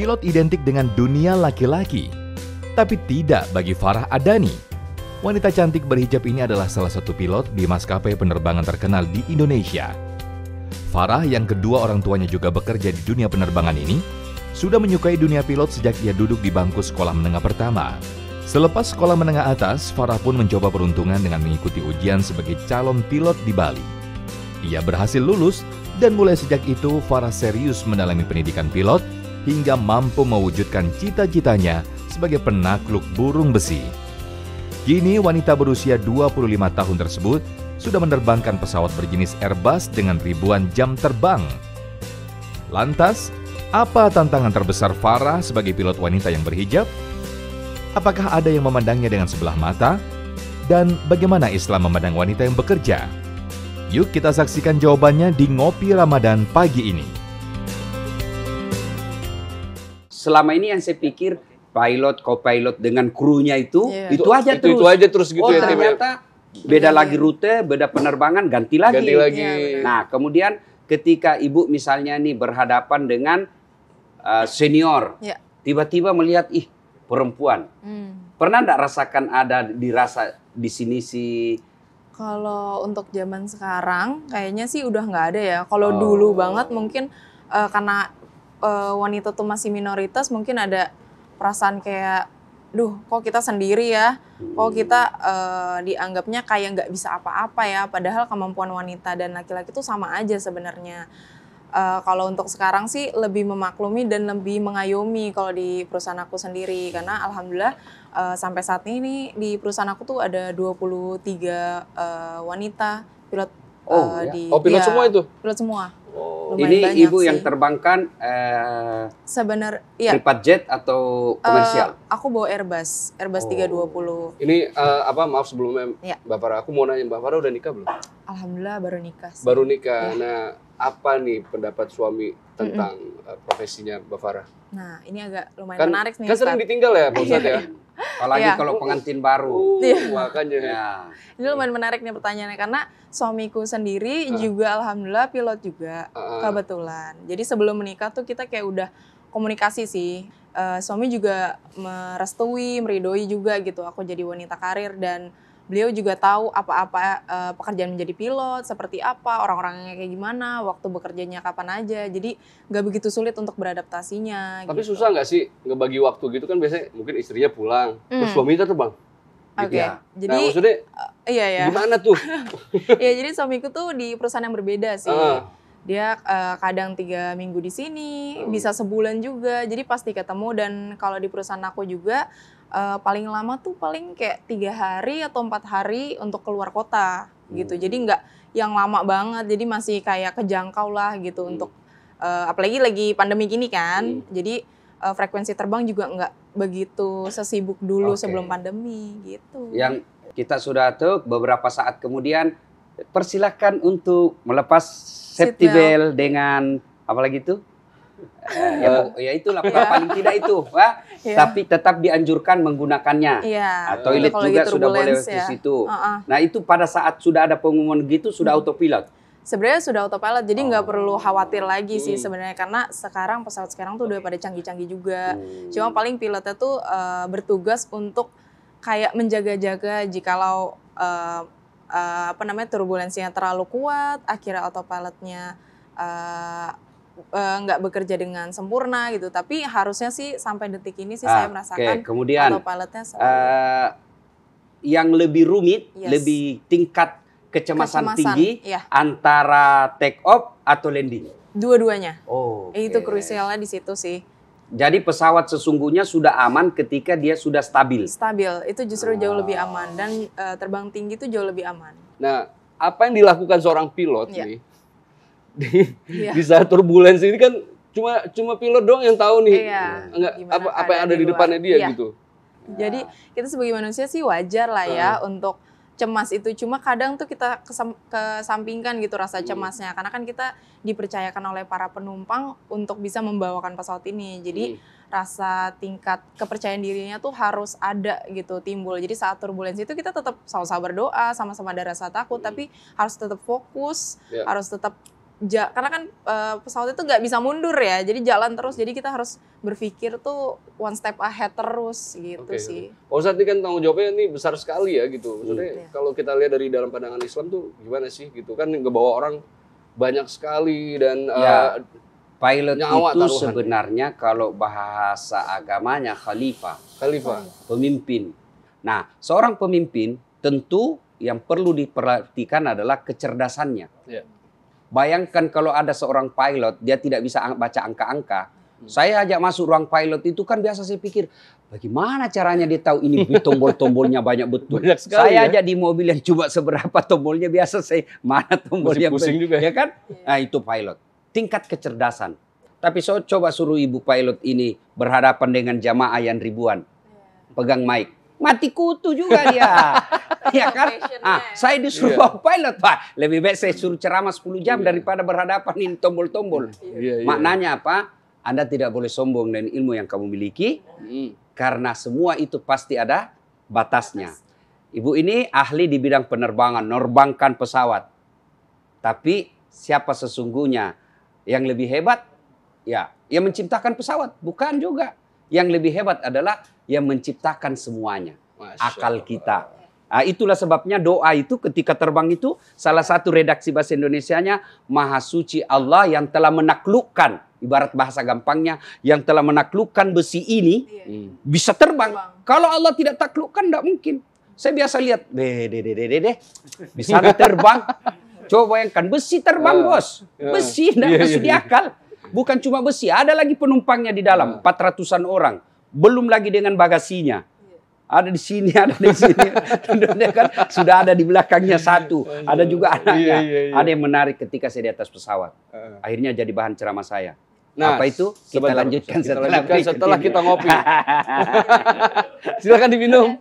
Pilot identik dengan dunia laki-laki, tapi tidak bagi Farah Adani. Wanita cantik berhijab ini adalah salah satu pilot di maskapai penerbangan terkenal di Indonesia. Farah yang kedua orang tuanya juga bekerja di dunia penerbangan ini, sudah menyukai dunia pilot sejak ia duduk di bangku sekolah menengah pertama. Selepas sekolah menengah atas, Farah pun mencoba peruntungan dengan mengikuti ujian sebagai calon pilot di Bali. Ia berhasil lulus dan mulai sejak itu Farah serius mendalami pendidikan pilot hingga mampu mewujudkan cita-citanya sebagai penakluk burung besi. Kini wanita berusia 25 tahun tersebut sudah menerbangkan pesawat berjenis Airbus dengan ribuan jam terbang. Lantas, apa tantangan terbesar Farah sebagai pilot wanita yang berhijab? Apakah ada yang memandangnya dengan sebelah mata? Dan bagaimana Islam memandang wanita yang bekerja? Yuk kita saksikan jawabannya di Ngopi Ramadan pagi ini. Selama ini yang saya pikir pilot, co-pilot dengan krunya itu aja terus. Itu aja terus gitu ya. Ternyata beda lagi rute, beda penerbangan, ganti lagi. Nah, kemudian ketika ibu misalnya nih berhadapan dengan senior, tiba-tiba melihat perempuan. Pernah enggak rasakan ada dirasa di sini sih? Kalau untuk zaman sekarang kayaknya sih udah nggak ada ya. Kalau dulu banget mungkin karena wanita tuh masih minoritas, mungkin ada perasaan kayak, duh kok kita sendiri ya, kok kita dianggapnya kayak nggak bisa apa-apa ya, padahal kemampuan wanita dan laki-laki tuh sama aja sebenarnya. Kalau untuk sekarang sih lebih memaklumi dan lebih mengayomi kalau di perusahaan aku sendiri, karena alhamdulillah sampai saat ini di perusahaan aku tuh ada 23 wanita pilot. Pilot semua itu? Pilot semua. Ini ibu yang terbangkan privat jet atau komersial? Aku bawa Airbus 320. Ini maaf sebelumnya Mbak Farah, aku mau nanya, Mbak Farah udah nikah belum? Alhamdulillah baru nikah sih. Baru nikah. Nah, apa nih pendapat suami tentang profesinya Mbak Farah? Nah, ini agak lumayan menarik nih. Kan sering ditinggal ya Pak Ustadz ya? Apalagi kalau pengantin baru. Makanya. Ini lumayan menarik nih pertanyaannya, karena suamiku sendiri juga alhamdulillah pilot juga kebetulan. Jadi sebelum menikah tuh kita kayak udah komunikasi sih. Suami juga merestui, meridoi juga gitu aku jadi wanita karir, dan beliau juga tahu apa-apa pekerjaan menjadi pilot, seperti apa, orang-orangnya kayak gimana, waktu bekerjanya kapan aja. Jadi nggak begitu sulit untuk beradaptasinya. Tapi gitu. susah nggak sih ngebagi waktu gitu kan, biasanya mungkin istrinya pulang, terus suaminya terbang. Oke, jadi nah, maksudnya gimana tuh? Ya jadi suamiku tuh di perusahaan yang berbeda sih. Dia kadang 3 minggu di sini, bisa sebulan juga. Jadi pasti ketemu, dan kalau di perusahaan aku juga paling lama tuh paling kayak 3 hari atau 4 hari untuk keluar kota gitu. Jadi nggak yang lama banget, jadi masih kayak kejangkau lah gitu untuk apalagi lagi pandemi gini kan. Jadi frekuensi terbang juga nggak begitu sesibuk dulu sebelum pandemi gitu. Yang kita sudah tahu beberapa saat kemudian, persilahkan untuk melepas safety belt dengan apalagi itu? Ya itulah paling tidak itu, tapi tetap dianjurkan menggunakannya. Toilet juga sudah boleh di situ. Nah itu pada saat sudah ada pengumuman gitu sudah autopilot. Sebenarnya sudah autopilot, jadi nggak perlu khawatir lagi sih sebenarnya, karena sekarang pesawat sekarang tuh udah pada canggih-canggih juga. Cuma paling pilotnya tuh bertugas untuk kayak menjaga-jaga jikalau turbulensinya terlalu kuat, akhirnya autopilotnya nggak bekerja dengan sempurna gitu. Tapi harusnya sih sampai detik ini sih saya merasakan kemudian, autopilotnya yang lebih rumit, lebih tingkat kecemasan tinggi antara take off atau landing? Dua-duanya. Itu krusialnya di situ sih. Jadi pesawat sesungguhnya sudah aman ketika dia sudah stabil? Stabil, itu justru jauh lebih aman, dan terbang tinggi itu jauh lebih aman. Nah, apa yang dilakukan seorang pilot nih di saat turbulensi ini kan cuma pilot doang yang tahu nih apa yang ada di depannya dia gitu. Jadi kita sebagai manusia sih wajar lah ya untuk cemas itu, cuma kadang tuh kita kesampingkan gitu rasa cemasnya, karena kan kita dipercayakan oleh para penumpang untuk bisa membawakan pesawat ini. Jadi rasa tingkat kepercayaan dirinya tuh harus ada gitu timbul. Jadi saat turbulensi itu kita tetap sama-sama berdoa, sama-sama ada rasa takut, tapi harus tetap fokus, harus tetap karena kan pesawat itu nggak bisa mundur ya, jadi jalan terus. Jadi kita harus berpikir tuh one step ahead terus gitu sih. Pak Ustadz ini kan tanggung jawabnya ini besar sekali ya gitu. Maksudnya kalau kita lihat dari dalam pandangan Islam tuh gimana sih gitu kan, ngebawa orang banyak sekali dan pilot nyawa itu taruhan. sebenarnya kalau bahasa agamanya khalifah, pemimpin. Nah, seorang pemimpin tentu yang perlu diperhatikan adalah kecerdasannya. Bayangkan kalau ada seorang pilot, dia tidak bisa baca angka-angka. Saya ajak masuk ruang pilot itu kan biasa saya pikir, bagaimana caranya dia tahu ini tombol-tombolnya banyak betul. Banyak sekali, saya aja di mobil yang coba seberapa tombolnya, biasa saya mana tombolnya. Masih pusing juga ya kan? Nah, itu pilot. Tingkat kecerdasan. Tapi coba suruh ibu pilot ini berhadapan dengan jamaah yang ribuan. Pegang mic. Mati kutu juga dia. Ya kan? Saya disuruh pilot, Pak. Lebih baik saya suruh ceramah 10 jam daripada berhadapan ini tombol-tombol. Maknanya apa? Anda tidak boleh sombong dengan ilmu yang kamu miliki. Karena semua itu pasti ada batasnya. Ibu ini ahli di bidang penerbangan, nerbangkan pesawat. Tapi siapa sesungguhnya yang lebih hebat? Ya, yang menciptakan pesawat. Bukan juga. Yang lebih hebat adalah yang menciptakan semuanya. Akal kita. Nah, itulah sebabnya doa itu ketika terbang itu, salah satu redaksi bahasa Indonesianya, Maha Suci Allah yang telah menaklukkan, ibarat bahasa gampangnya, yang telah menaklukkan besi ini, bisa terbang. Kalau Allah tidak taklukkan, tidak mungkin. Saya biasa lihat, bisa terbang. Coba bayangkan, besi terbang, bos. Besi, tidak masuk di akal. Bukan cuma besi, ada lagi penumpangnya di dalam, 400-an orang. Belum lagi dengan bagasinya. Ada di sini, ada di sini. Kan sudah ada di belakangnya satu. Ada juga anaknya. Ada yang menarik ketika saya di atas pesawat. Akhirnya jadi bahan ceramah saya. Nah, apa itu? Kita lanjutkan setelah kita ngopi. Silakan diminum.